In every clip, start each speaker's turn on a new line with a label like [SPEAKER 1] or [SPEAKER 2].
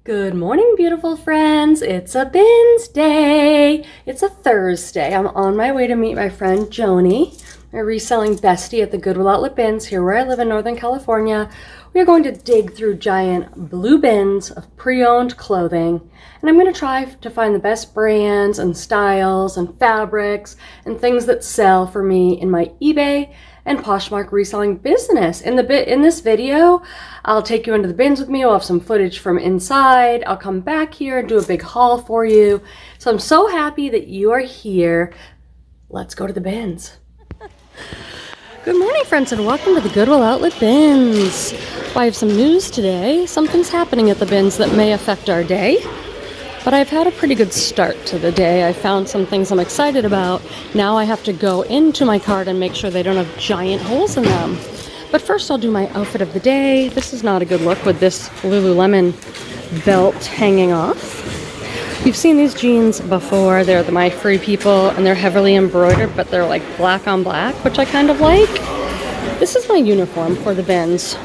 [SPEAKER 1] Good morning, beautiful friends. It's a bins day. It's a Thursday. I'm on my way to meet my friend Joni, my reselling bestie at the Goodwill Outlet Bins here where I live in Northern California. We are going to dig through giant blue bins of pre-owned clothing, and I'm going to try to find the best brands and styles and fabrics and things that sell for me in my eBay and Poshmark reselling business. In this video, I'll take you into the bins with me. We'll have some footage from inside. I'll come back here and do a big haul for you. So I'm so happy that you are here. Let's go to the bins. Good morning, friends, and welcome to the Goodwill Outlet Bins. Well, I have some news today. Something's happening at the bins that may affect our day. But I've had a pretty good start to the day. I found some things I'm excited about. Now I have to go into my cart and make sure they don't have giant holes in them. But first I'll do my outfit of the day. This is not a good look with this Lululemon belt hanging off. You've seen these jeans before. They're my Free People and they're heavily embroidered, but they're like black on black, which I kind of like. This is my uniform for the bins.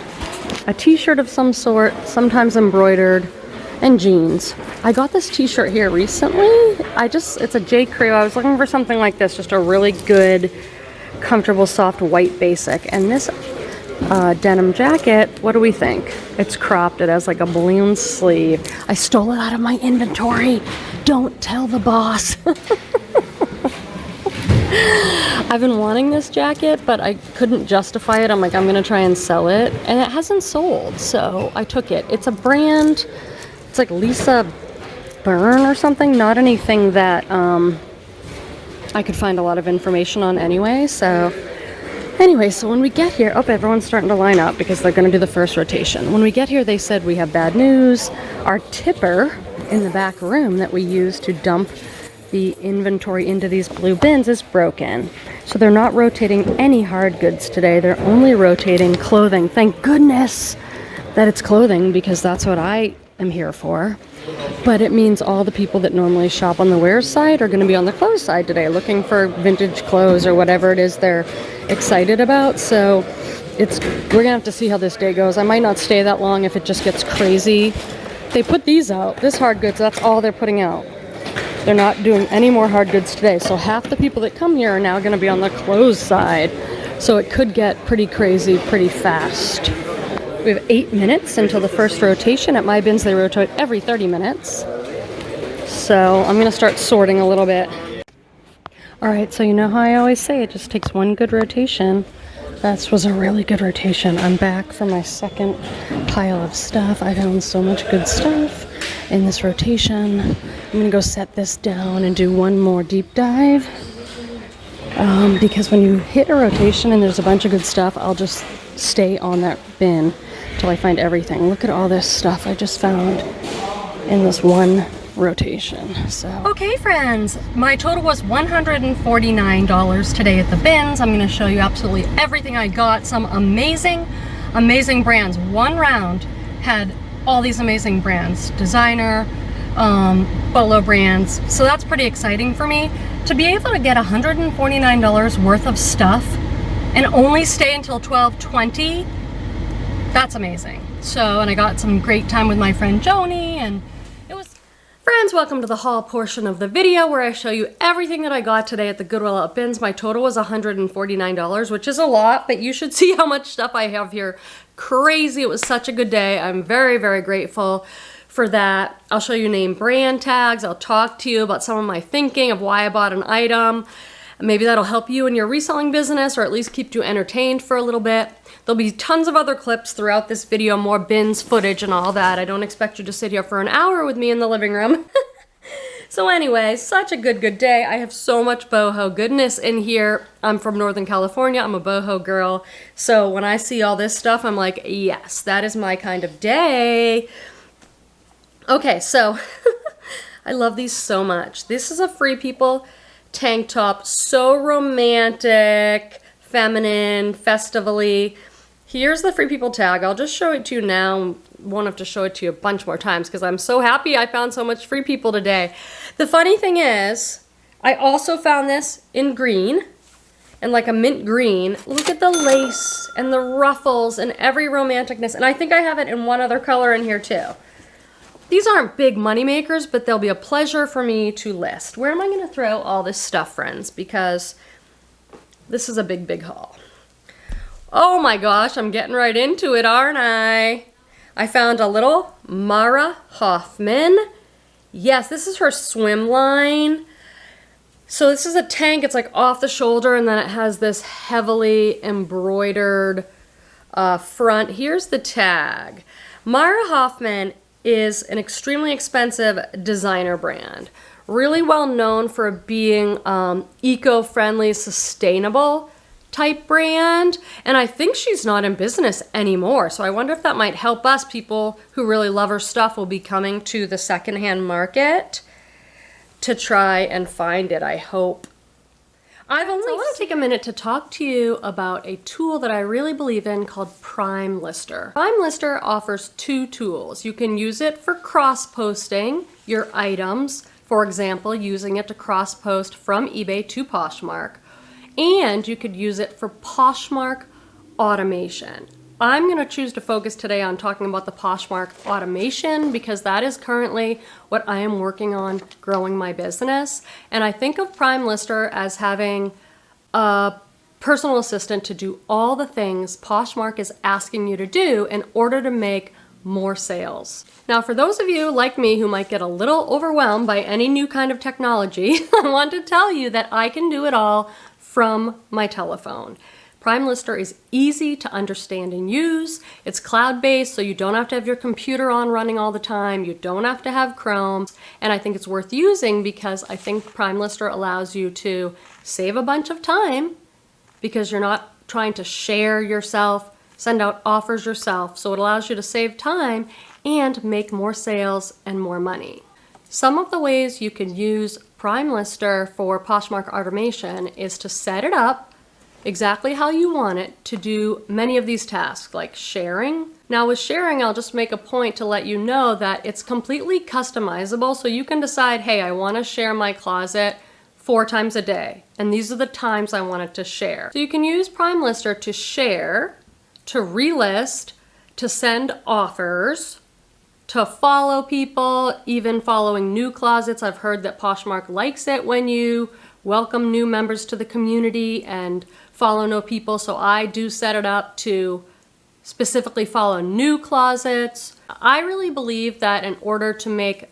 [SPEAKER 1] A t-shirt of some sort, sometimes embroidered, and jeans. I got this t-shirt here recently. It's a J. Crew. I was looking for something like this, just a really good, comfortable, soft white basic. And this denim jacket, what do we think? It's cropped. It has like a balloon sleeve. I stole it out of my inventory. Don't tell the boss. I've been wanting this jacket, but I couldn't justify it. I'm like, I'm gonna try and sell it. And it hasn't sold, so I took it. It's a brand. It's like Lisa Byrne or something, not anything that I could find a lot of information on anyway. So when we get here, everyone's starting to line up because they're going to do the first rotation. When we get here, they said we have bad news. Our tipper in the back room that we use to dump the inventory into these blue bins is broken. So they're not rotating any hard goods today. They're only rotating clothing. Thank goodness that it's clothing, because that's what I am here for. But it means all the people that normally shop on the wear side are going to be on the clothes side today looking for vintage clothes or whatever it is they're excited about. So we're going to have to see how this day goes. I might not stay that long if it just gets crazy. They put these out, this hard goods, that's all they're putting out. They're not doing any more hard goods today. So half the people that come here are now going to be on the clothes side. So it could get pretty crazy pretty fast. We have 8 minutes until the first rotation. At my bins, they rotate every 30 minutes. So I'm going to start sorting a little bit. All right, so you know how I always say it just takes one good rotation. That was a really good rotation. I'm back for my second pile of stuff. I found so much good stuff in this rotation. I'm going to go set this down and do one more deep dive. Because when you hit a rotation and there's a bunch of good stuff, I'll just stay on that bin till I find everything. Look at all this stuff I just found in this one rotation. So okay, friends, my total was $149 today at the bins. I'm going to show you absolutely everything I got. Some amazing brands. One round had all these amazing brands, designer, Polo brands. So that's pretty exciting for me to be able to get $149 worth of stuff and only stay until 12:20. That's amazing. So, and I got some great time with my friend Joni, and it was... Friends, welcome to the haul portion of the video where I show you everything that I got today at the Goodwill Outlet Bins. My total was $149, which is a lot, but you should see how much stuff I have here. Crazy. It was such a good day. I'm very, very grateful for that. I'll show you name brand tags. I'll talk to you about some of my thinking of why I bought an item. Maybe that'll help you in your reselling business, or at least keep you entertained for a little bit. There'll be tons of other clips throughout this video, more bins footage and all that. I don't expect you to sit here for an hour with me in the living room. So anyway, such a good day. I have so much boho goodness in here. I'm from Northern California. I'm a boho girl. So when I see all this stuff, I'm like, yes, that is my kind of day. Okay, so I love these so much. This is a Free People tank top, so romantic, feminine, festivally. Here's the Free People tag. I'll just show it to you now. Won't have to show it to you a bunch more times because I'm so happy I found so much Free People today. The funny thing is, I also found this in green, and like a mint green. Look at the lace and the ruffles and every romanticness. And I think I have it in one other color in here too. These aren't big money makers, but they'll be a pleasure for me to list. Where am I going to throw all this stuff, friends? Because this is a big, big haul. Oh my gosh, I'm getting right into it, aren't I? I found a little Mara Hoffman. Yes, this is her swim line. So this is a tank, it's like off the shoulder, and then it has this heavily embroidered front. Here's the tag. Mara Hoffman is an extremely expensive designer brand. Really well known for being eco-friendly, sustainable type brand. And I think she's not in business anymore. So I wonder if that might help us. People who really love her stuff will be coming to the secondhand market to try and find it, I hope. I want to take a minute to talk to you about a tool that I really believe in called Prime Lister. Prime Lister offers two tools. You can use it for cross-posting your items, for example, using it to cross-post from eBay to Poshmark, and you could use it for Poshmark automation. I'm going to choose to focus today on talking about the Poshmark automation because that is currently what I am working on growing my business. And I think of Prime Lister as having a personal assistant to do all the things Poshmark is asking you to do in order to make more sales. Now, for those of you like me who might get a little overwhelmed by any new kind of technology, I want to tell you that I can do it all from my telephone. Prime Lister is easy to understand and use. It's cloud-based, so you don't have to have your computer on running all the time. You don't have to have Chrome. And I think it's worth using because I think Prime Lister allows you to save a bunch of time because you're not trying to share yourself, send out offers yourself. So it allows you to save time and make more sales and more money. Some of the ways you can use Prime Lister for Poshmark automation is to set it up exactly how you want it to do many of these tasks, like sharing. Now with sharing, I'll just make a point to let you know that it's completely customizable, so you can decide, hey, I want to share my closet 4 times a day, and these are the times I want it to share. So you can use Prime Lister to share, to relist, to send offers, to follow people, even following new closets. I've heard that Poshmark likes it when you welcome new members to the community and follow no people, so I do set it up to specifically follow new closets. I really believe that in order to make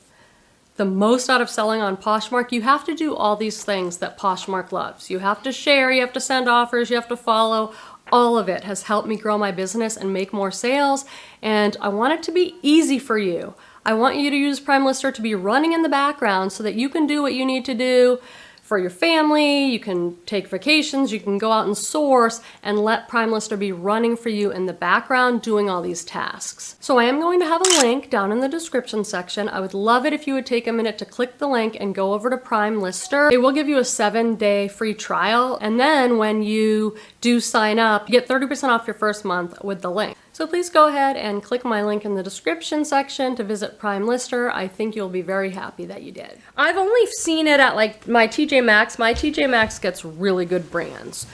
[SPEAKER 1] the most out of selling on Poshmark, you have to do all these things that Poshmark loves. You have to share, you have to send offers, you have to follow. All of it has helped me grow my business and make more sales, and I want it to be easy for you. I want you to use Prime Lister to be running in the background so that you can do what you need to do for your family, you can take vacations, you can go out and source and let Prime Lister be running for you in the background doing all these tasks. So I am going to have a link down in the description section. I would love it if you would take a minute to click the link and go over to Prime Lister. It will give you a 7-day free trial, and then when you do sign up, you get 30% off your first month with the link. So please go ahead and click my link in the description section to visit Prime Lister. I think you'll be very happy that you did. I've only seen it at like my TJ Maxx. My TJ Maxx gets really good brands.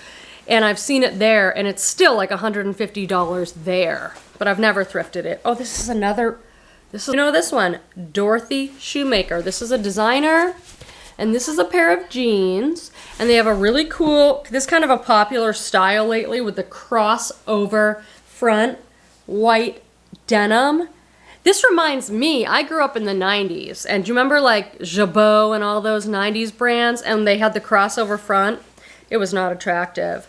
[SPEAKER 1] And I've seen it there and it's still like $150 there. But I've never thrifted it. Oh, this is another, you know this one, Dorothy Shoemaker. This is a designer. And this is a pair of jeans. And they have a really cool, this kind of a popular style lately with the crossover front white denim. This reminds me, I grew up in the 90s, and do you remember like Jabot and all those 90s brands, and they had the crossover front? It was not attractive,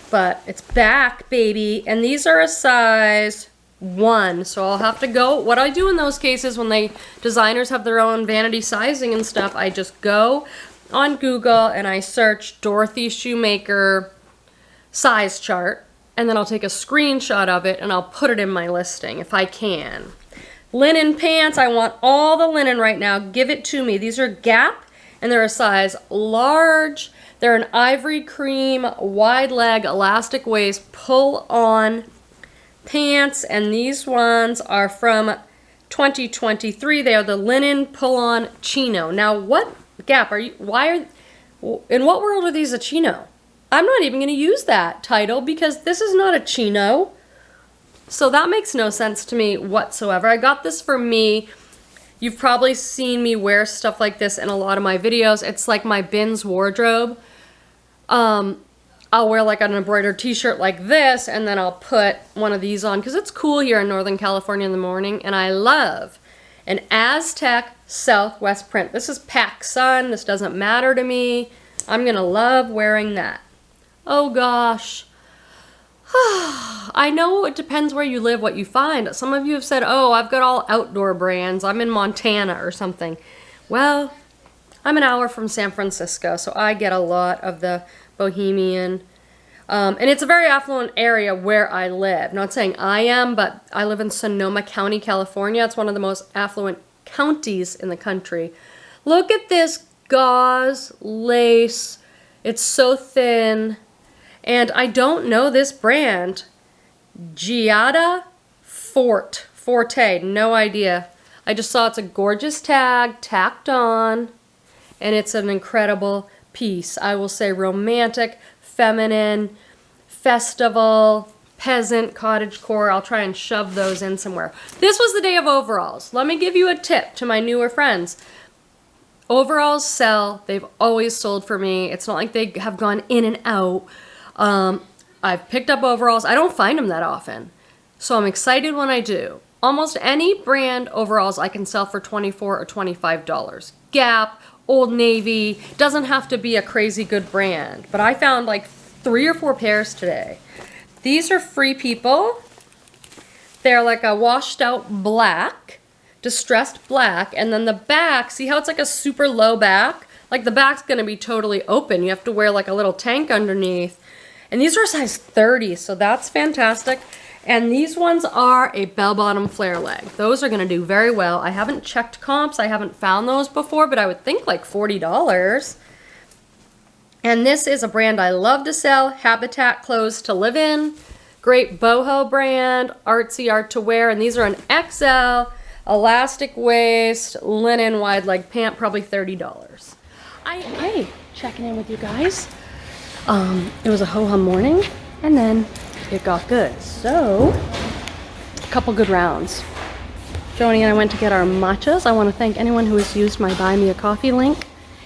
[SPEAKER 1] but it's back, baby, and these are a size 1, so I'll have to go. What I do in those cases when designers have their own vanity sizing and stuff, I just go on Google and I search Dorothy Shoemaker size chart, and then I'll take a screenshot of it and I'll put it in my listing if I can. Linen pants, I want all the linen right now. Give it to me. These are Gap and they're a size large. They're an ivory cream, wide leg, elastic waist, pull on pants, and these ones are from 2023. They are the linen pull on chino. Now what, Gap, in what world are these a chino? I'm not even going to use that title because this is not a chino. So that makes no sense to me whatsoever. I got this for me You've probably seen me wear stuff like this in a lot of my videos. It's like my bins wardrobe. I'll wear like an embroidered t-shirt like this, and then I'll put one of these on because it's cool here in Northern California in the morning, and I love an Aztec Southwest print. This is PacSun. This doesn't matter to me. I'm gonna love wearing that. Oh gosh. I know it depends where you live, what you find. Some of you have said, oh, I've got all outdoor brands. I'm in Montana or something. Well, I'm an hour from San Francisco, so I get a lot of the bohemian. And it's a very affluent area where I live. Not saying I am, but I live in Sonoma County, California. It's one of the most affluent counties in the country. Look at this gauze lace. It's so thin. And I don't know this brand. Gaia Forte. No idea. I just saw it's a gorgeous tag tacked on. And it's an incredible piece. I will say romantic, feminine, festival, peasant, cottagecore. I'll try and shove those in somewhere. This was the day of overalls. Let me give you a tip to my newer friends. Overalls sell. They've always sold for me. It's not like they have gone in and out. I've picked up overalls. I don't find them that often. So I'm excited when I do. Almost any brand overalls I can sell for $24 or $25. Gap, Old Navy, doesn't have to be a crazy good brand. But I found like 3 or 4 pairs today. These are Free People. They're like a washed out black, distressed black, and then the back, see how it's like a super low back? Like the back's gonna be totally open. You have to wear like a little tank underneath. And these are size 30, so that's fantastic. And these ones are a bell-bottom flare leg. Those are gonna do very well. I haven't checked comps, I haven't found those before, but I would think like $40. And this is a brand I love to sell, Habitat Clothes to Live In. Great boho brand, artsy art to wear, and these are an XL, elastic waist, linen wide leg pant, probably $30. Hey, checking in with you guys. It was a ho-hum morning, and then it got good. So, a couple good rounds. Joni and I went to get our matchas. I want to thank anyone who has used my Buy Me a Coffee link.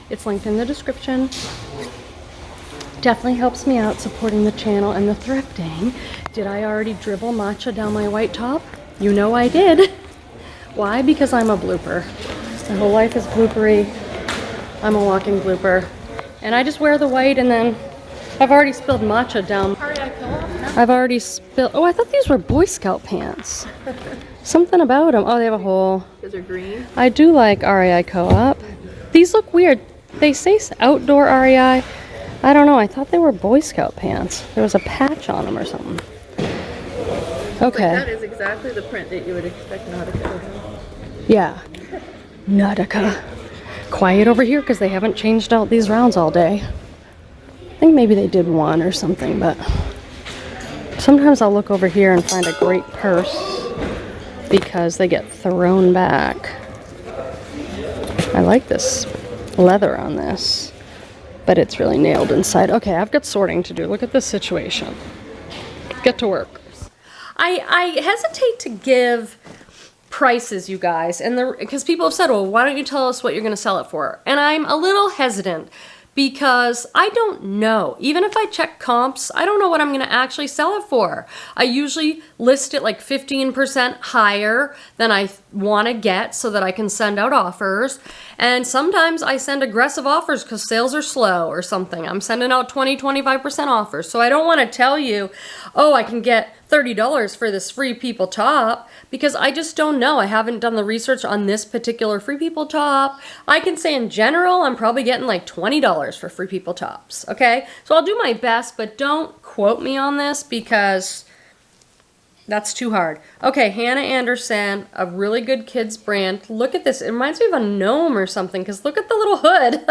[SPEAKER 1] It's linked in the description. Definitely helps me out supporting the channel and the thrifting. Did I already dribble matcha down my white top? You know I did. Why? Because I'm a blooper. My whole life is bloopery. I'm a walking blooper. And I just wear the white, and then I've already spilled matcha down. I've already spilled, oh, I thought these were Boy Scout pants. Something about them. Oh, they have a hole.
[SPEAKER 2] Because they're green.
[SPEAKER 1] I do like REI Co-op. These look weird. They say outdoor REI. I don't know. I thought they were Boy Scout pants. There was a patch on them or something. Okay.
[SPEAKER 2] That is exactly the print that you would expect Nautica to have.
[SPEAKER 1] Yeah. Nautica. Quiet over here because they haven't changed out these rounds all day. I think maybe they did one or something, but sometimes I'll look over here and find a great purse because they get thrown back. I like this leather on this, but it's really nailed inside. Okay, I've got sorting to do. Look at this situation. Get to work. I hesitate to give prices, you guys, and because people have said, well, why don't you tell us what you're going to sell it for? And I'm a little hesitant because I don't know. Even if I check comps, I don't know what I'm going to actually sell it for. I usually list it like 15% higher than I want to get so that I can send out offers. And sometimes I send aggressive offers because sales are slow or something. I'm sending out 20, 25% offers. So I don't want to tell you, oh, I can get $30 for this Free People top because I just don't know. I haven't done the research on this particular Free People top. I can say in general, I'm probably getting like $20 for Free People tops, okay? So I'll do my best, but don't quote me on this because that's too hard. Okay, Hannah Anderson, a really good kids brand. Look at this. It reminds me of a gnome or something because look at the little hood.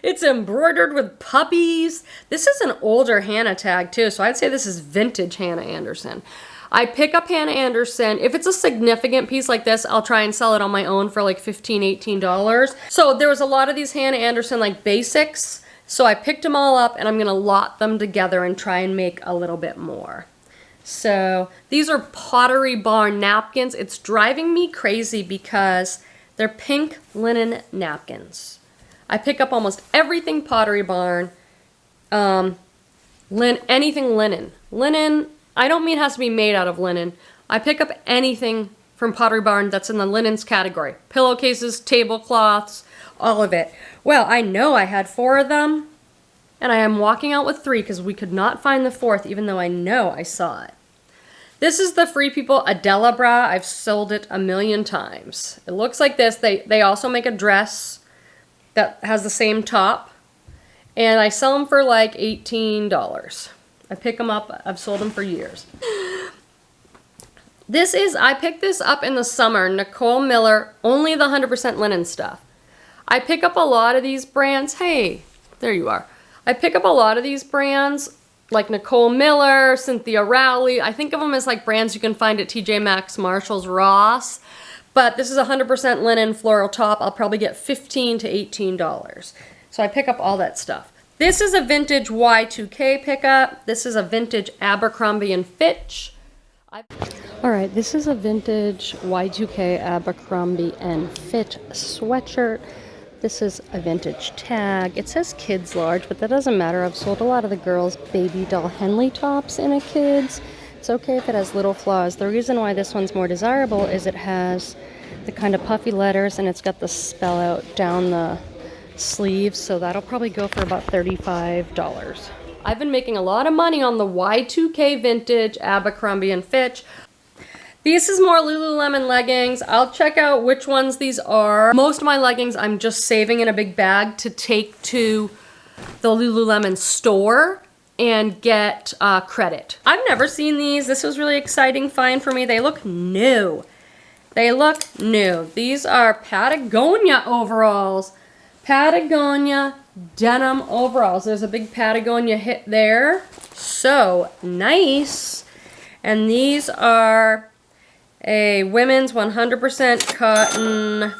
[SPEAKER 1] It's embroidered with puppies. This is an older Hannah tag too, so I'd say this is vintage Hannah Anderson. I pick up Hannah Anderson. If it's a significant piece like this, I'll try and sell it on my own for like $15, $18. So there was a lot of these Hannah Anderson like basics, so I picked them all up and I'm gonna lot them together and try and make a little bit more. So these are Pottery Barn napkins. It's driving me crazy because they're pink linen napkins. I pick up almost everything Pottery Barn. Anything linen. Linen, I don't mean it has to be made out of linen. I pick up anything from Pottery Barn that's in the linens category. Pillowcases, tablecloths, all of it. Well, I know I had 4 of them, and I am walking out with 3 because we could not find the 4th, even though I know I saw it. This is the Free People Adela bra. I've sold it a million times. It looks like this. They also make a dress that has the same top, and I sell them for like $18. I pick them up. I've sold them for years. I picked this up in the summer. Nicole Miller, only the 100% linen stuff. I pick up a lot of these brands. Hey, there you are. I pick up a lot of these brands like Nicole Miller, Cynthia Rowley. I think of them as like brands you can find at TJ Maxx, Marshalls, Ross. But this is a 100% linen floral top. I'll probably get $15 to $18. So I pick up all that stuff. This is a vintage Y2K pickup. This is a vintage Abercrombie & Fitch. All right, this is a vintage Y2K Abercrombie & Fitch sweatshirt. This is a vintage tag. It says kids large, but that doesn't matter. I've sold a lot of the girls' baby doll Henley tops in a kids. It's okay if it has little flaws. The reason why this one's more desirable is it has the kind of puffy letters and it's got the spell out down the sleeves, so that'll probably go for about $35. I've been making a lot of money on the Y2K vintage Abercrombie & Fitch. This is more Lululemon leggings. I'll check out which ones these are. Most of my leggings I'm just saving in a big bag to take to the Lululemon store and get credit. I've never seen these. This was really exciting find for me. They look new. They look new. These are Patagonia overalls. Patagonia denim overalls. There's a big Patagonia hit there. So nice. And these are a women's 100% cotton.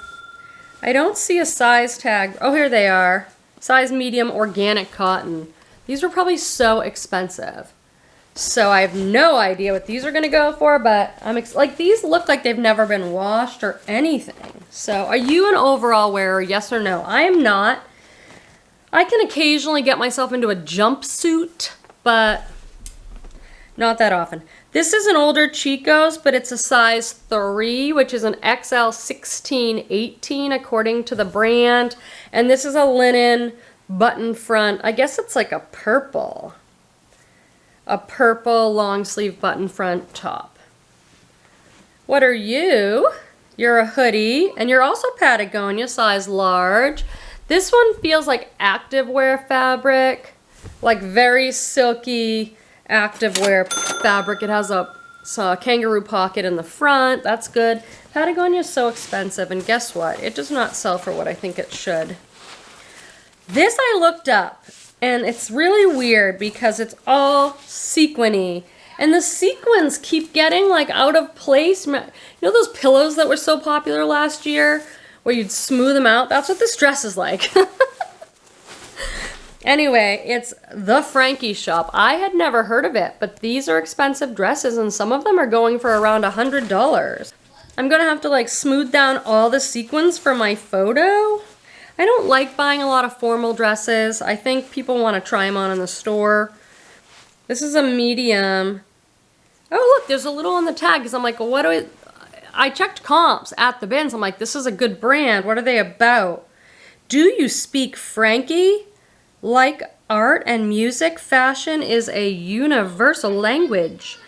[SPEAKER 1] I don't see a size tag. Oh, here they are. Size medium organic cotton. These were probably so expensive. So I have no idea what these are going to go for, but I'm like, these look like they've never been washed or anything. So are you an overall wearer, yes or no? I am not. I can occasionally get myself into a jumpsuit, but not that often. This is an older Chico's, but it's a size 3, which is an XL 16-18 according to the brand. And this is a linen button front. I guess it's like a purple long sleeve button front top. What are you? You're a hoodie, and you're also Patagonia, size large. This one feels like activewear fabric, like very silky activewear fabric. It has a kangaroo pocket in the front. That's good. Patagonia is so expensive, and guess what? It does not sell for what I think it should. This I looked up, and it's really weird because it's all sequiny, and the sequins keep getting like out of place. You know those pillows that were so popular last year where you'd smooth them out? That's what this dress is like. Anyway, it's the Frankie Shop. I had never heard of it, but these are expensive dresses, and some of them are going for around $100. I'm gonna have to like smooth down all the sequins for my photo. I don't like buying a lot of formal dresses. I think people want to try them on in the store. This is a medium. Oh look, there's a little on the tag, because I'm like, well, what do I checked comps at the bins. I'm like, this is a good brand. What are they about? Do you speak Frankie? Like art and music, fashion is a universal language.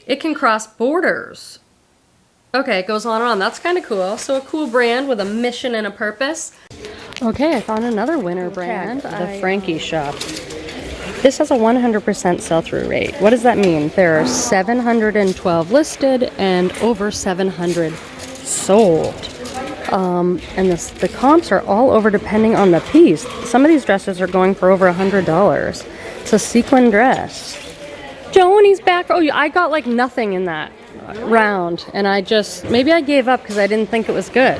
[SPEAKER 1] It can cross borders. Okay, it goes on and on. That's kind of cool. So a cool brand with a mission and a purpose. Okay, I found another winner brand, the Frankie Shop. This has a 100% sell-through rate. What does that mean? There are 712 listed and over 700 sold. And the comps are all over depending on the piece. Some of these dresses are going for over $100. It's a sequin dress. Joni's back. Oh, I got like nothing in that round, and maybe I gave up because I didn't think it was good.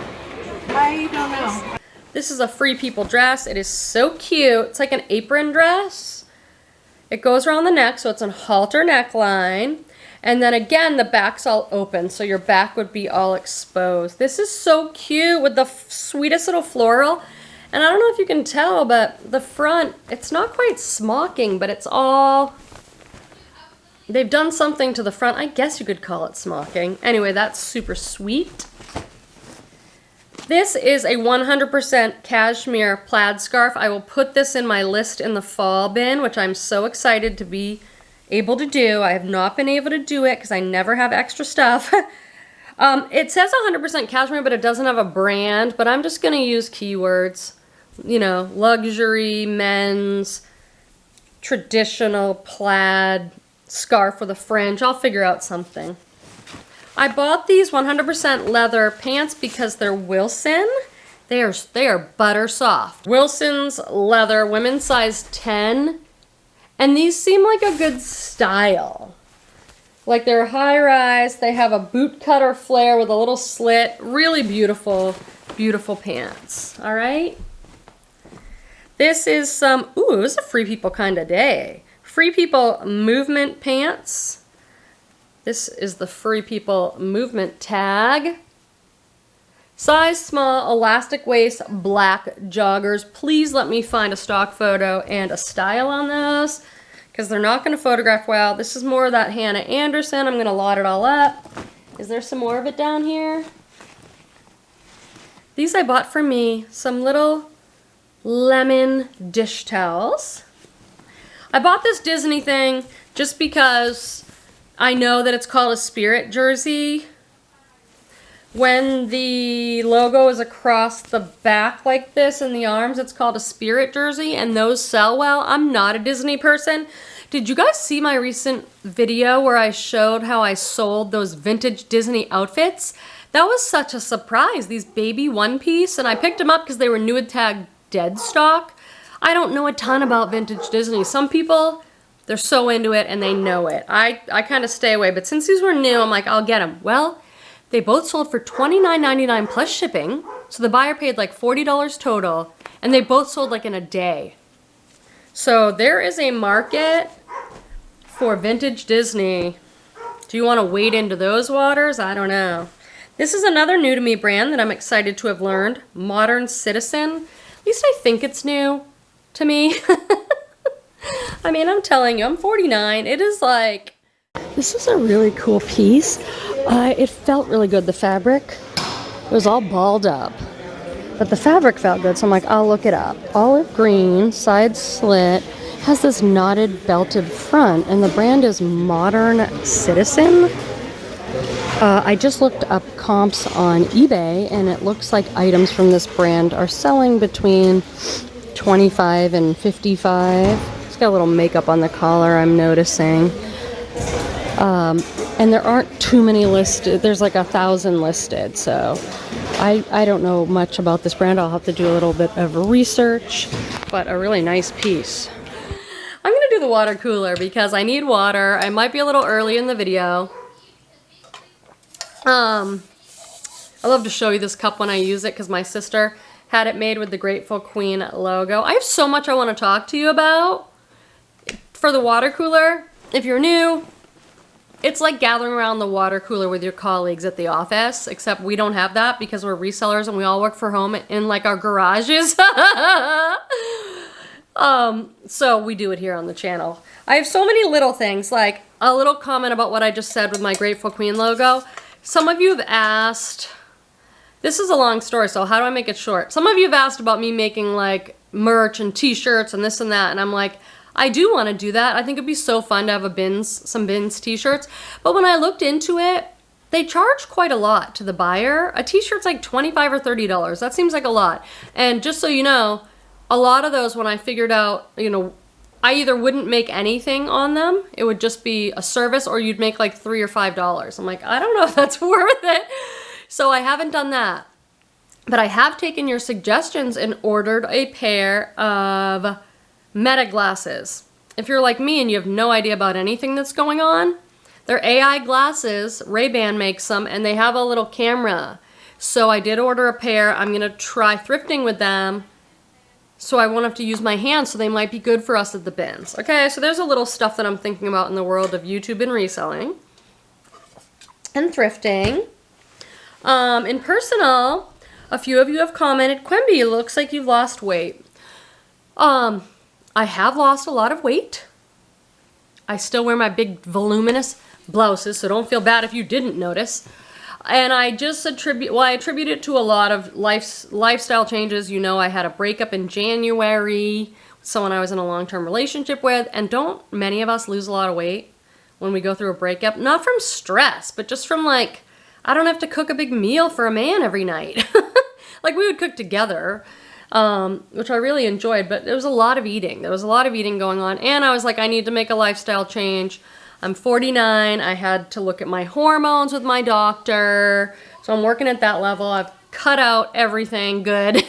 [SPEAKER 2] I don't know.
[SPEAKER 1] This is a Free People dress. It is so cute. It's like an apron dress. It goes around the neck, so it's a halter neckline. And then again, the back's all open, so your back would be all exposed. This is so cute with the sweetest little floral. And I don't know if you can tell, but the front, it's not quite smocking, but it's all... They've done something to the front. I guess you could call it smocking. Anyway, that's super sweet. This is a 100% cashmere plaid scarf. I will put this in my list in the fall bin, which I'm so excited to be able to do. I have not been able to do it because I never have extra stuff. It says 100% cashmere, but it doesn't have a brand, but I'm just going to use keywords. You know, luxury, men's, traditional plaid scarf with a fringe. I'll figure out something. I bought these 100% leather pants because they're Wilson. They are butter soft. Wilson's leather, women's size 10. And these seem like a good style. Like they're high rise, they have a boot cutter flare with a little slit. Really beautiful, beautiful pants. All right. This is some, ooh, it was a Free People kind of day. Free People movement pants. This is the Free People movement tag. Size small, elastic waist, black joggers. Please let me find a stock photo and a style on those because they're not going to photograph well. This is more of that Hannah Anderson. I'm going to lot it all up. Is there some more of it down here? These I bought for me. Some little lemon dish towels. I bought this Disney thing just because I know that it's called a Spirit jersey. When the logo is across the back like this in the arms, it's called a Spirit jersey, and those sell well. I'm not a Disney person. Did you guys see my recent video where I showed how I sold those vintage Disney outfits? That was such a surprise, these baby one piece, and I picked them up because they were new and tagged dead stock. I don't know a ton about vintage Disney. Some people, they're so into it and they know it. I kind of stay away, but since these were new, I'm like, I'll get them. Well, they both sold for $29.99 plus shipping, so the buyer paid like $40 total, and they both sold like in a day. So there is a market for vintage Disney. Do you want to wade into those waters? I don't know. This is another new to me brand that I'm excited to have learned, Modern Citizen. At least I think it's new to me. I mean, I'm telling you, I'm 49. It is like... This is a really cool piece. It felt really good, the fabric. It was all balled up. But the fabric felt good, so I'm like, I'll look it up. Olive green, side slit, has this knotted belted front, and the brand is Modern Citizen. I just looked up comps on eBay, and it looks like items from this brand are selling between $25 and $55. It's got a little makeup on the collar, I'm noticing. And there aren't too many listed. There's like 1,000 listed, so I don't know much about this brand. I'll have to do a little bit of research, but a really nice piece. I'm gonna do the water cooler because I need water. I might be a little early in the video. I love to show you this cup when I use it because my sister had it made with the Grateful Queen logo. I have so much I want to talk to you about for the water cooler. If you're new, it's like gathering around the water cooler with your colleagues at the office, except we don't have that because we're resellers and we all work from home in like our garages. So we do it here on the channel. I have so many little things, like a little comment about what I just said with my Grateful Queen logo. Some of you have asked, this is a long story, so how do I make it short? Some of you have asked about me making like merch and t-shirts and this and that, and I'm like, I do want to do that. I think it'd be so fun to have some bins t-shirts. But when I looked into it, they charge quite a lot to the buyer. A t-shirt's like $25 or $30. That seems like a lot. And just so you know, a lot of those, when I figured out, you know, I either wouldn't make anything on them, it would just be a service, or you'd make like $3 or $5. I'm like, I don't know if that's worth it. So I haven't done that. But I have taken your suggestions and ordered a pair of Meta glasses. If you're like me and you have no idea about anything that's going on, they're AI glasses. Ray-Ban makes them, and they have a little camera. So I did order a pair. I'm gonna try thrifting with them so I won't have to use my hands, so they might be good for us at the bins. Okay, so there's a little stuff that I'm thinking about in the world of YouTube and reselling. and thrifting. In personal, a few of you have commented, Quenby, it looks like you've lost weight. I have lost a lot of weight. I still wear my big voluminous blouses, so don't feel bad if you didn't notice. And I just attribute it to a lot of lifestyle changes. You know, I had a breakup in January with someone I was in a long-term relationship with, and don't many of us lose a lot of weight when we go through a breakup? Not from stress, but just from like, I don't have to cook a big meal for a man every night. Like we would cook together, which I really enjoyed, but there was a lot of eating. There was a lot of eating going on, and I was like, I need to make a lifestyle change. I'm 49. I had to look at my hormones with my doctor. So I'm working at that level. I've cut out everything good.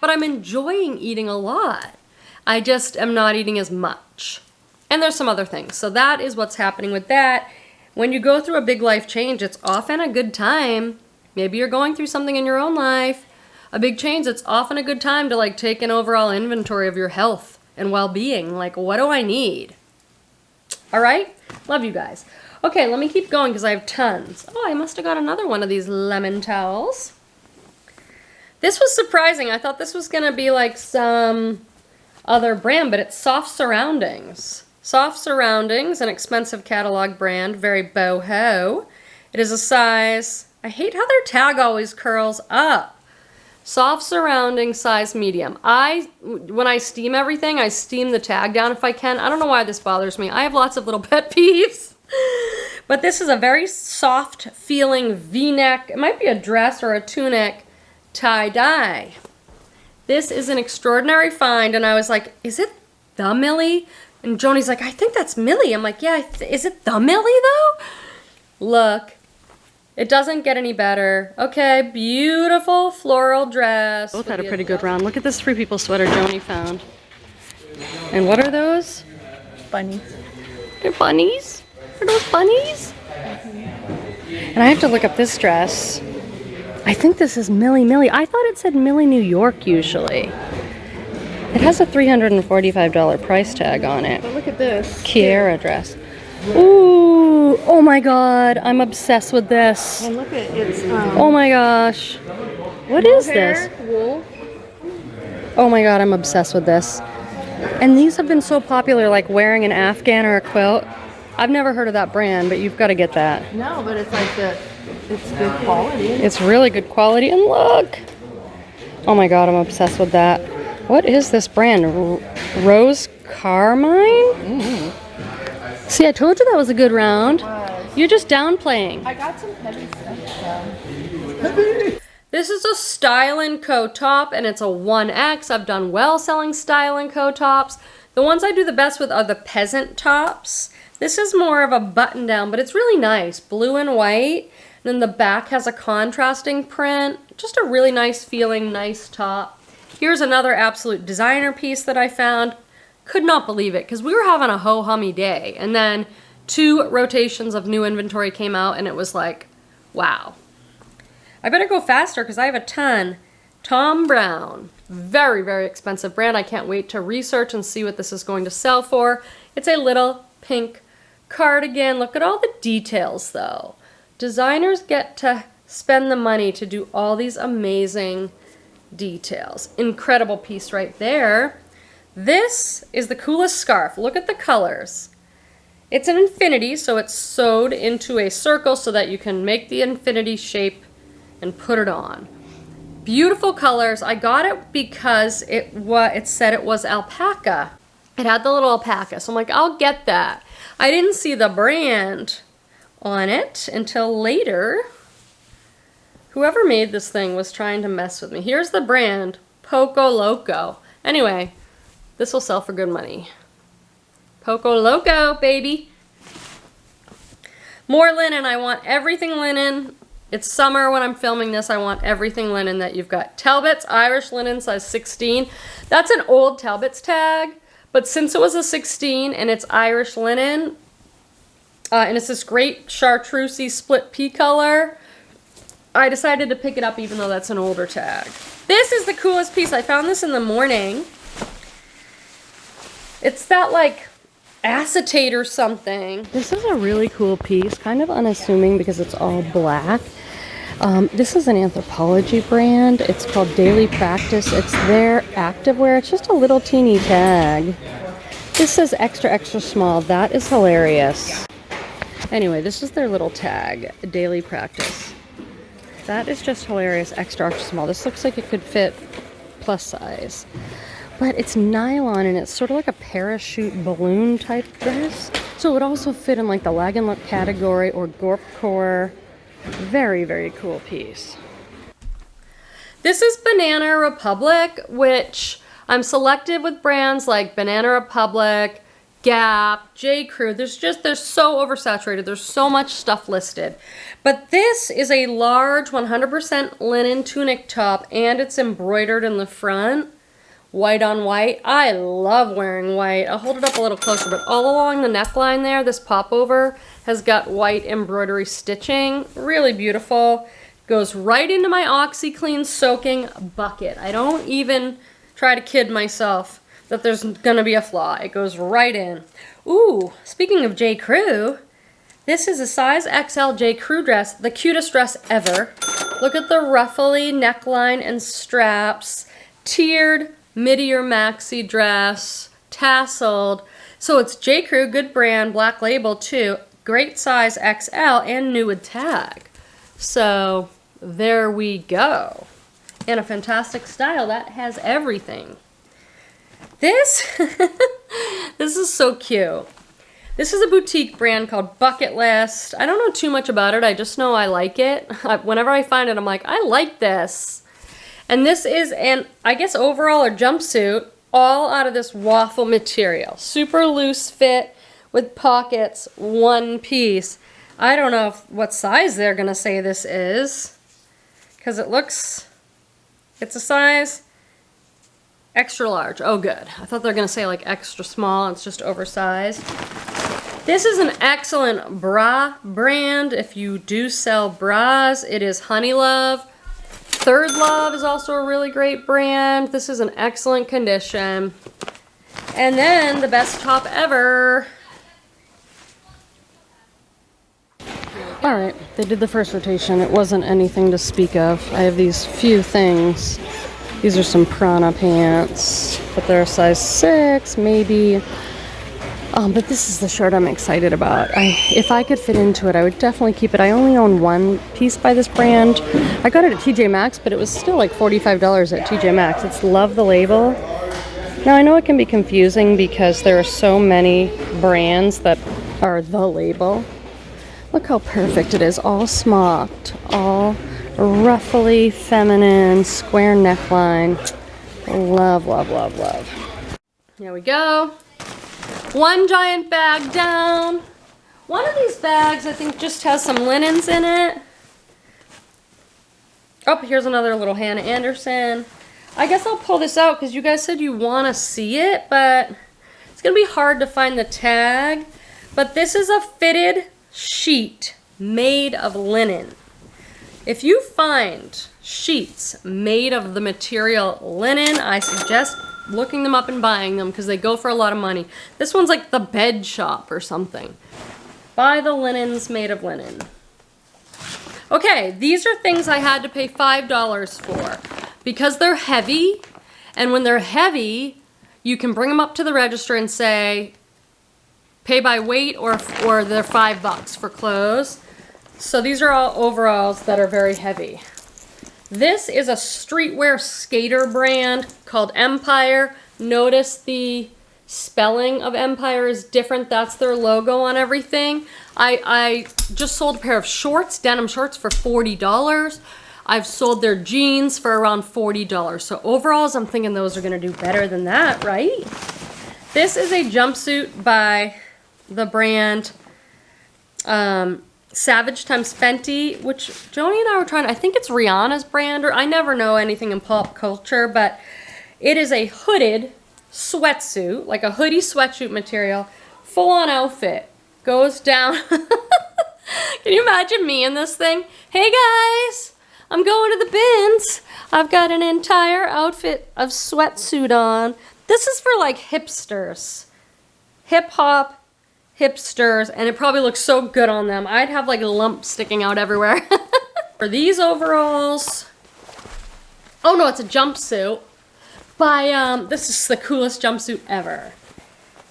[SPEAKER 1] But I'm enjoying eating a lot. I just am not eating as much. And there's some other things. So that is what's happening with that. When you go through a big life change, it's often a good time. Maybe you're going through something in your own life. A big change, it's often a good time to like take an overall inventory of your health and well-being. Like, what do I need? All right? Love you guys. Okay, let me keep going because I have tons. Oh, I must have got another one of these lemon towels. This was surprising. I thought this was going to be like some other brand, but it's Soft Surroundings. Soft Surroundings, an expensive catalog brand, very boho. It is a size, I hate how their tag always curls up. Soft Surrounding, size medium. When I steam everything, I steam the tag down if I can. I don't know why this bothers me. I have lots of little pet peeves. But this is a very soft feeling V-neck. It might be a dress or a tunic tie-dye. This is an extraordinary find, and I was like, is it the Millie? And Joni's like, I think that's Millie. I'm like, yeah, is it the Millie though? Look. It doesn't get any better. Okay, beautiful floral dress. Both had a pretty good round. Look at this Free People sweater Joni found. And what are those?
[SPEAKER 2] Bunnies.
[SPEAKER 1] They're bunnies? Are those bunnies? And I have to look up this dress. I think this is Millie. I thought it said Millie New York usually. It has a $345 price tag on it.
[SPEAKER 2] But look at this.
[SPEAKER 1] Kiara dress. Ooh, oh my god, I'm obsessed with this.
[SPEAKER 2] And look at it's
[SPEAKER 1] oh my gosh. What is this?
[SPEAKER 2] Wool.
[SPEAKER 1] Oh my god, I'm obsessed with this. And these have been so popular, like wearing an Afghan or a quilt. I've never heard of that brand, but you've got to get that.
[SPEAKER 2] No, but it's like it's good quality.
[SPEAKER 1] It's really good quality, and look. Oh my god, I'm obsessed with that. What is this brand? Rose Carmine? Mm-hmm. See, I told you that was a good round. You're just downplaying.
[SPEAKER 2] I got some heavy stuff.
[SPEAKER 1] This is a Style & Co. top, and it's a 1X. I've done well selling Style & Co. tops. The ones I do the best with are the peasant tops. This is more of a button down, but it's really nice. Blue and white. And then the back has a contrasting print. Just a really nice feeling, nice top. Here's another absolute designer piece that I found. Could not believe it, because we were having a ho-hummy day, and then 2 rotations of new inventory came out, and it was like, wow. I better go faster because I have a ton. Tom Brown, very, very expensive brand. I can't wait to research and see what this is going to sell for. It's a little pink cardigan. Look at all the details though. Designers get to spend the money to do all these amazing details. Incredible piece right there. This is the coolest scarf. Look at the colors. It's an infinity, so it's sewed into a circle so that you can make the infinity shape and put it on. Beautiful colors. I got it because it said it was alpaca. It had the little alpaca, so I'm like, I'll get that. I didn't see the brand on it until later. Whoever made this thing was trying to mess with me. Here's the brand, Poco Loco. Anyway, this will sell for good money. Poco Loco, baby. More linen. I want everything linen. It's summer when I'm filming this. I want everything linen that you've got. Talbot's Irish linen, size 16. That's an old Talbot's tag, but since it was a 16 and it's Irish linen, and it's this great chartreusey split pea color, I decided to pick it up even though that's an older tag. This is the coolest piece. I found this in the morning. It's that like acetate or something. This is a really cool piece, kind of unassuming because it's all black. This is an Anthropologie brand. It's called Daily Practice. It's their activewear. It's just a little teeny tag. This says extra, extra small. That is hilarious. Anyway, this is their little tag, Daily Practice. That is just hilarious, extra, extra small. This looks like it could fit plus size. But it's nylon and it's sort of like a parachute balloon type dress. So it would also fit in like the lag and look category or gorp core. Very, very cool piece. This is Banana Republic, which I'm selective with brands like Banana Republic, Gap, J. Crew. They're so oversaturated. There's so much stuff listed. But this is a large 100% linen tunic top and it's embroidered in the front. White on white. I love wearing white. I'll hold it up a little closer, but all along the neckline there, this popover has got white embroidery stitching. Really beautiful. Goes right into my OxyClean soaking bucket. I don't even try to kid myself that there's gonna be a flaw. It goes right in. Ooh, speaking of J. Crew, this is a size XL J. Crew dress, the cutest dress ever. Look at the ruffly neckline and straps, tiered midi or maxi dress, tasseled. So it's J. Crew, good brand, black label too. Great size XL and new with tag. So there we go. And a fantastic style that has everything. This, this is so cute. This is a boutique brand called Bucket List. I don't know too much about it. I just know I like it. Whenever I find it, I'm like, I like this. And this is an, I guess, overall or jumpsuit, all out of this waffle material. Super loose fit with pockets, one piece. I don't know what size they're gonna say this is, because it's a size extra large. Oh, good. I thought they were gonna say like extra small. It's just oversized. This is an excellent bra brand. If you do sell bras, it is Honey Love. Third Love is also a really great brand. This is in excellent condition. And then the best top ever. All right, they did the first rotation. It wasn't anything to speak of. I have these few things. These are some Prana pants, but they're a size 6, maybe. But this is the shirt I'm excited about. If I could fit into it, I would definitely keep it. I only own one piece by this brand. I got it at TJ Maxx, but it was still like $45 at TJ Maxx. It's Love the Label. Now, I know it can be confusing because there are so many brands that are the label. Look how perfect it is. All smocked, all ruffly, feminine, square neckline. Love, love, love, love. Here we go. One giant bag down. One of these bags, I think, just has some linens in it. Oh, here's another little Hannah Anderson. I guess I'll pull this out because you guys said you want to see it, but it's going to be hard to find the tag. But this is a fitted sheet made of linen. If you find sheets made of the material linen, I suggest looking them up and buying them because they go for a lot of money. This one's like the Bed Shop or something. Buy the linens made of linen. Okay, these are things I had to pay $5 for because they're heavy, and when they're heavy, you can bring them up to the register and say, pay by weight or they're $5 for clothes. So these are all overalls that are very heavy. This is a streetwear skater brand called Empire. Notice the spelling of Empire is different. That's their logo on everything. I just sold a pair of shorts, denim shorts, for $40. I've sold their jeans for around $40. So overalls, I'm thinking those are gonna do better than that, right? This is a jumpsuit by the brand Savage times Fenty, which Joni and I were trying to, I think it's Rihanna's brand, or I never know anything in pop culture, but it is a hooded sweatsuit, like a hoodie sweatshirt material, full-on outfit. Goes down. Can you imagine me in this thing? Hey guys, I'm going to the bins. I've got an entire outfit of sweatsuit on. This is for like hipsters. hip hop hipsters, and it probably looks so good on them. I'd have like lumps sticking out everywhere. For these overalls, oh no, it's a jumpsuit by, this is the coolest jumpsuit ever.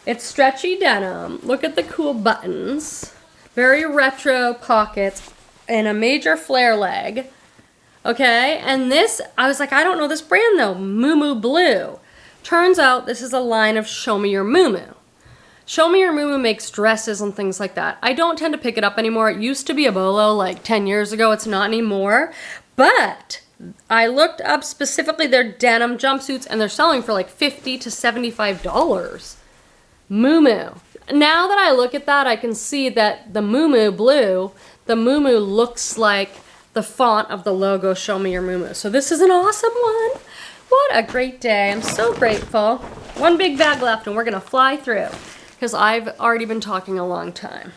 [SPEAKER 1] It's stretchy denim. Look at the cool buttons. Very retro pockets and a major flare leg. Okay, and this, I was like, I don't know this brand though, Moo Blue. Turns out this is a line of Show Me Your Moo. Show Me Your Moo makes dresses and things like that. I don't tend to pick it up anymore. It used to be a bolo like 10 years ago. It's not anymore. But I looked up specifically their denim jumpsuits and they're selling for like $50 to $75. Moo. Now that I look at that, I can see that the Moo Blue, the Moo looks like the font of the logo Show Me Your Moo. So this is an awesome one. What a great day. I'm so grateful. One big bag left and we're gonna fly through because I've already been talking a long time.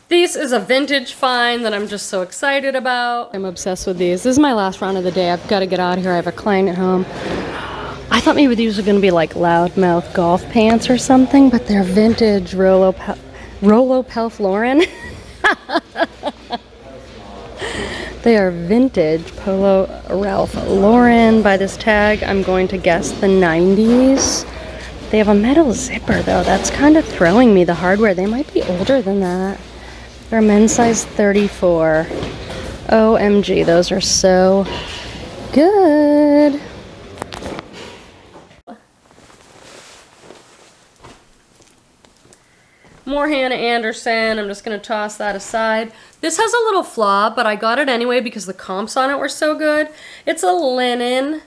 [SPEAKER 1] This is a vintage find that I'm just so excited about. I'm obsessed with these. This is my last round of the day. I've got to get out of here. I have a client at home. I thought maybe these were going to be like loudmouth golf pants or something, but they're vintage Rolo Ralph Lauren. They are vintage Polo Ralph Lauren. By this tag, I'm going to guess the 90s. They have a metal zipper though. That's kind of throwing me, the hardware. They might be older than that. They're men's size 34. OMG, those are so good. More Hannah Anderson. I'm just going to toss that aside. This has a little flaw, but I got it anyway because the comps on it were so good. It's a linen,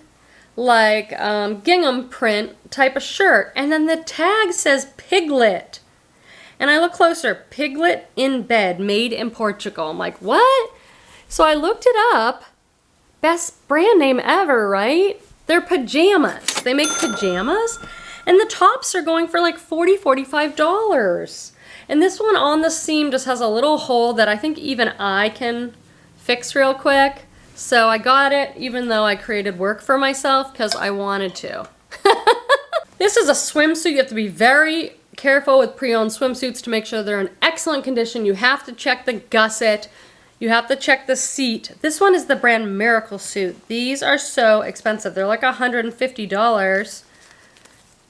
[SPEAKER 1] like gingham print type of shirt. And then the tag says Piglet. And I look closer. Piglet in bed, made in Portugal. I'm like, what? So I looked it up. Best brand name ever, right? They're pajamas. They make pajamas. And the tops are going for like $40, $45. And this one on the seam just has a little hole that I think even I can fix real quick. So I got it even though I created work for myself because I wanted to. This is a swimsuit. You have to be very careful with pre-owned swimsuits to make sure they're in excellent condition. You have to check the gusset. You have to check the seat. This one is the brand Miracle Suit. These are so expensive. They're like $150.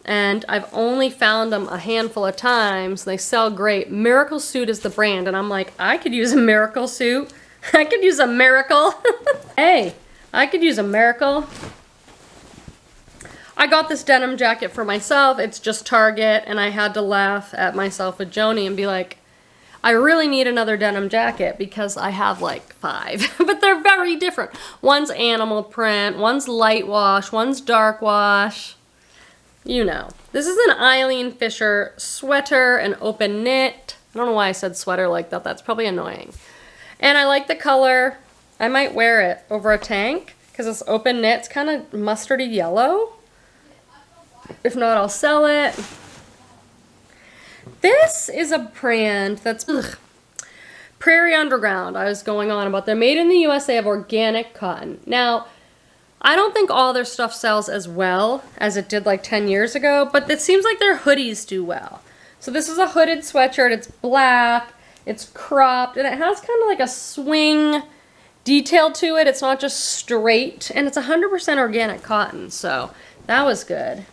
[SPEAKER 1] And I've only found them a handful of times. They sell great. Miracle Suit is the brand. And I'm like, I could use a Miracle Suit. I could use a miracle. Hey, I could use a miracle. I got this denim jacket for myself. It's just Target. And I had to laugh at myself with Joni and be like, I really need another denim jacket because I have like 5. But they're very different. One's animal print. One's light wash. One's dark wash. You know. This is an Eileen Fisher sweater, an open knit. I don't know why I said sweater like that. That's probably annoying. And I like the color. I might wear it over a tank because it's open knit. It's kind of mustardy yellow. If not, I'll sell it. This is a brand that's Prairie Underground. I was going on about. They're made in the USA of organic cotton. Now, I don't think all their stuff sells as well as it did like 10 years ago, but it seems like their hoodies do well. So this is a hooded sweatshirt. It's black, it's cropped, and it has kind of like a swing detail to it. It's not just straight, and it's 100% organic cotton, so that was good.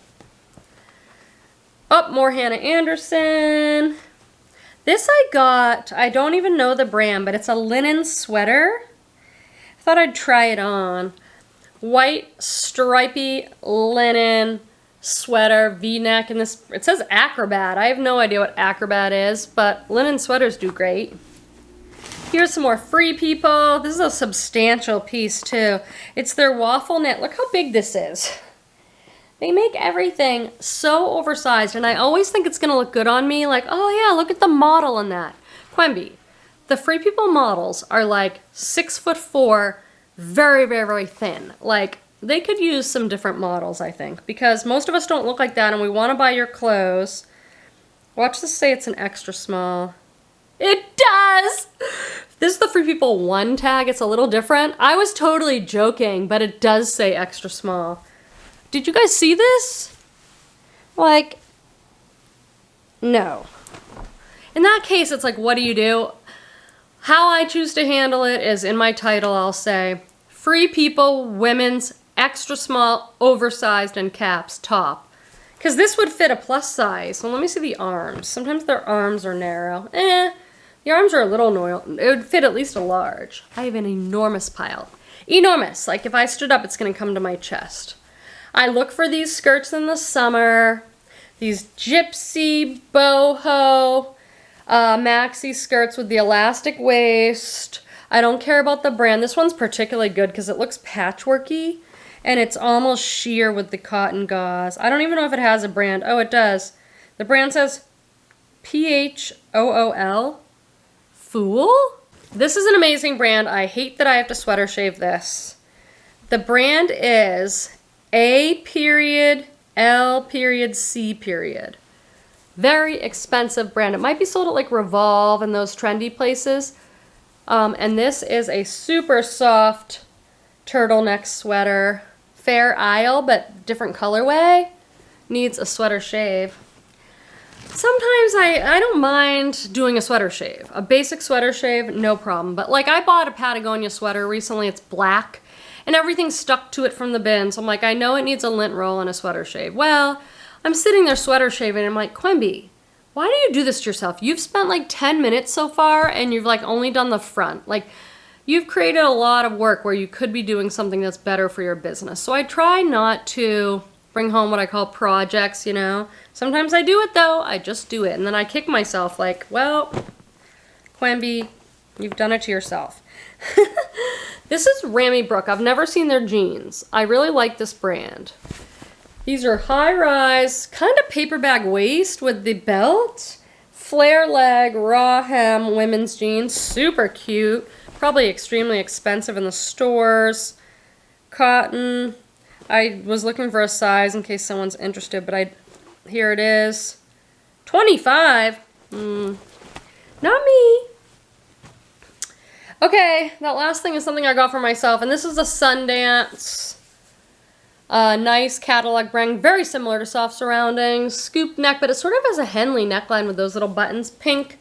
[SPEAKER 1] Oh, more Hannah Anderson. This I got, I don't even know the brand, but it's a linen sweater. I thought I'd try it on. White stripy linen sweater, V-neck, and this, it says Acrobat. I have no idea what Acrobat is, but linen sweaters do great. Here's some more Free People. This is a substantial piece too. It's their waffle knit. Look how big this is. They make everything so oversized, and I always think it's gonna look good on me, like, oh yeah, look at the model in that. Quenby, the Free People models are like 6'4", very, very, very thin. Like, they could use some different models, I think, because most of us don't look like that, and we wanna buy your clothes. Watch this say it's an extra small. It does! This is the Free People 1 tag, it's a little different. I was totally joking, but it does say extra small. Did you guys see this? Like, No. In that case, it's like, what do you do? How I choose to handle it is in my title, I'll say, Free People, Women's, Extra Small, Oversized, and Caps, Top. Because this would fit a plus size. So let me see the arms. Sometimes their arms are narrow. The arms are a little narrow. It would fit at least a large. I have an enormous pile. Enormous. Like if I stood up, it's going to come to my chest. I look for these skirts in the summer. These gypsy, boho, maxi skirts with the elastic waist. I don't care about the brand. This one's particularly good because it looks patchworky. And it's almost sheer with the cotton gauze. I don't even know if it has a brand. Oh, it does. The brand says PHOOL. Fool? This is an amazing brand. I hate that I have to sweater shave this. The brand is A.L.C. Very expensive brand. It might be sold at like Revolve and those trendy places. And this is a super soft turtleneck sweater. Fair Isle, but different colorway. Needs a sweater shave. Sometimes I don't mind doing a sweater shave. A basic sweater shave, no problem. But like I bought a Patagonia sweater recently, it's black, and everything stuck to it from the bin. So I'm like, I know it needs a lint roll and a sweater shave. Well, I'm sitting there sweater shaving, and I'm like, Quenby, why do you do this to yourself? You've spent like 10 minutes so far, and you've like only done the front. Like, you've created a lot of work where you could be doing something that's better for your business. So I try not to bring home what I call projects, you know. Sometimes I do it though, I just do it. And then I kick myself like, well, Quenby, you've done it to yourself. This is Rami Brook. I've never seen their jeans. I really like this brand. These are high rise, kind of paper bag waist with the belt. Flare leg, raw hem, women's jeans, super cute. Probably extremely expensive in the stores. Cotton. I was looking for a size in case someone's interested, but here it is. 25? Not me. Okay, that last thing is something I got for myself, and this is a Sundance. Nice catalog brand, very similar to Soft Surroundings. Scoop neck, but it sort of has a Henley neckline with those little buttons. Pink,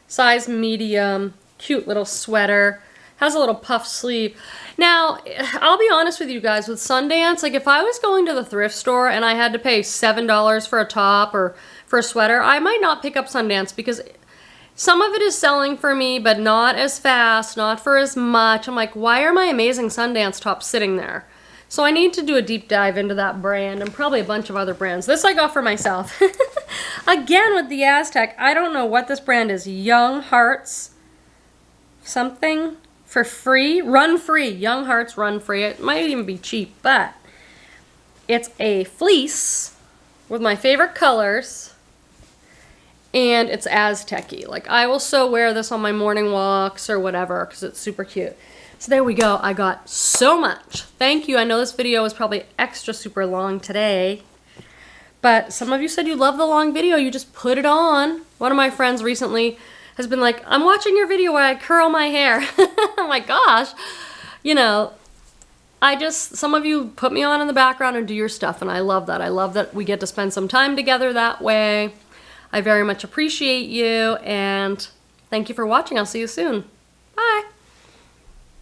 [SPEAKER 1] size medium. Cute little sweater, has a little puff sleeve. Now, I'll be honest with you guys, with Sundance, like if I was going to the thrift store and I had to pay $7 for a top or for a sweater, I might not pick up Sundance because some of it is selling for me, but not as fast, not for as much. I'm like, why are my amazing Sundance tops sitting there? So I need to do a deep dive into that brand and probably a bunch of other brands. This I got for myself. Again, with the Aztec, I don't know what this brand is. Young Hearts. Something for free, run free, Young Hearts run free. It might even be cheap, but it's a fleece with my favorite colors, and it's Aztec-y. Like I will so wear this on my morning walks or whatever because it's super cute. So there we go. I got so much. Thank you. I know this video was probably extra super long today, but some of you said you love the long video. You just put it on. One of my friends recently has been like, I'm watching your video where I curl my hair. Oh my gosh. You know, some of you put me on in the background and do your stuff, and I love that. I love that we get to spend some time together that way. I very much appreciate you, and thank you for watching. I'll see you soon. Bye.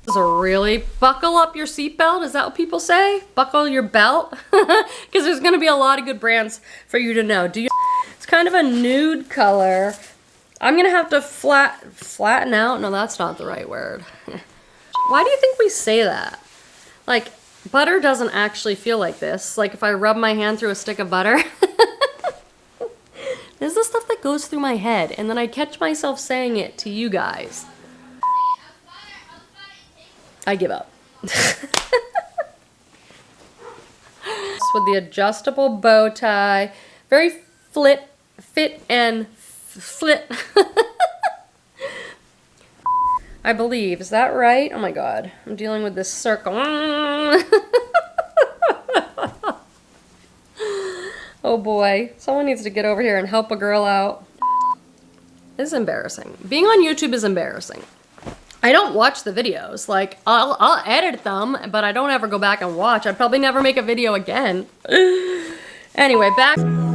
[SPEAKER 1] This is a really buckle up your seatbelt. Is that what people say? Buckle your belt? Because there's going to be a lot of good brands for you to know. It's kind of a nude color. I'm gonna have to flatten out. No, that's not the right word. Why do you think we say that? Like, butter doesn't actually feel like this. Like if I rub my hand through a stick of butter. This is the stuff that goes through my head, and then I catch myself saying it to you guys. I give up. With the adjustable bow tie. Very fit and flit. I believe. Is that right? Oh my god. I'm dealing with this circle. Oh boy. Someone needs to get over here and help a girl out. This is embarrassing. Being on YouTube is embarrassing. I don't watch the videos. Like, I'll edit them, but I don't ever go back and watch. I'd probably never make a video again. Anyway, back...